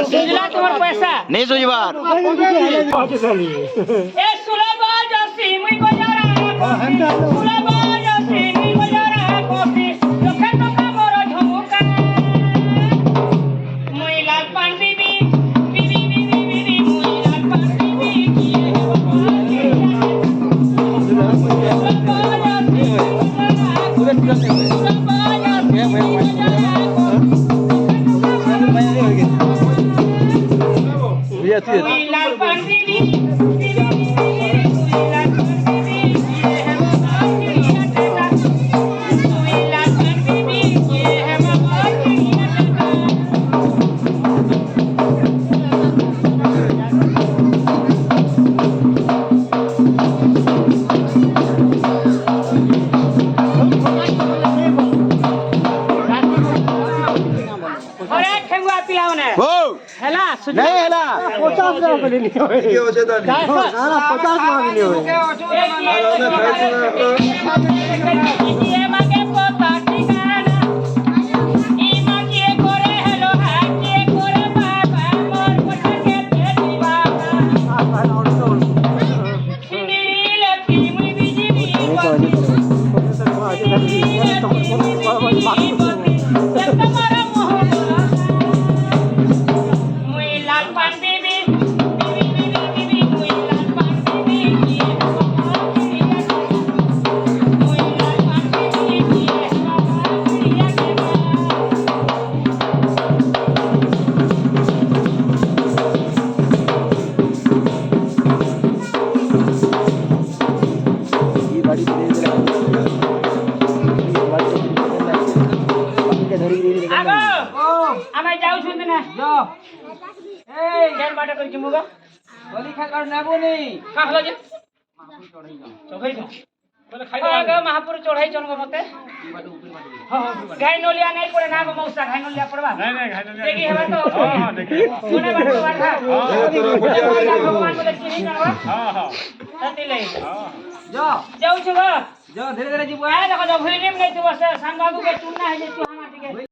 सुजला तुम्हार पैसा नहीं सुजबार ए सुलबा जसी मुई बजारा सुलबा जसी मुई बजारा कोसी लखे टका मोर झमुका मुई लाल पान बीबी बीबी बीबी बीबी मुई लाल पान बीबी किए लाल पान बीबी हेला नहीं हेला 50 टका के लिए होय के होचे त ना 50 टका के लिए होय ये माके पोता ठिकाना ई माके करे हेलो हाके करे बाबा मोर पोता के तेरी बाबा सिंदीले तिमी बिजली तुम्हारा मोह लाल पान बीबी बीबी बीबी बीबी मुई लाल पान बीबी किए मुई लाल पान बीबी किए ये बाड़ी दे आगो आमे जाऊ छुन ना जो ए केन बाटा कर जिमुगा गली खा कर नाबो नहीं का हलो जे चढ़ाई जा बोले खाई आगे महापुर चढ़ाई चलबो मते हां गाय नलिया नहीं पड़े ना मौसा गाय नलिया पड़बा नहीं नहीं गाय नलिया देखी हेबा तो हां देखी सुने बात तो बात भगवान बोले चिन्ही करबा हां हां सती ले हां जाऊ छु गो जो धीरे धीरे जीबो आ देखो जो भूली नहीं तू बस संग बाबू के चुनना है जे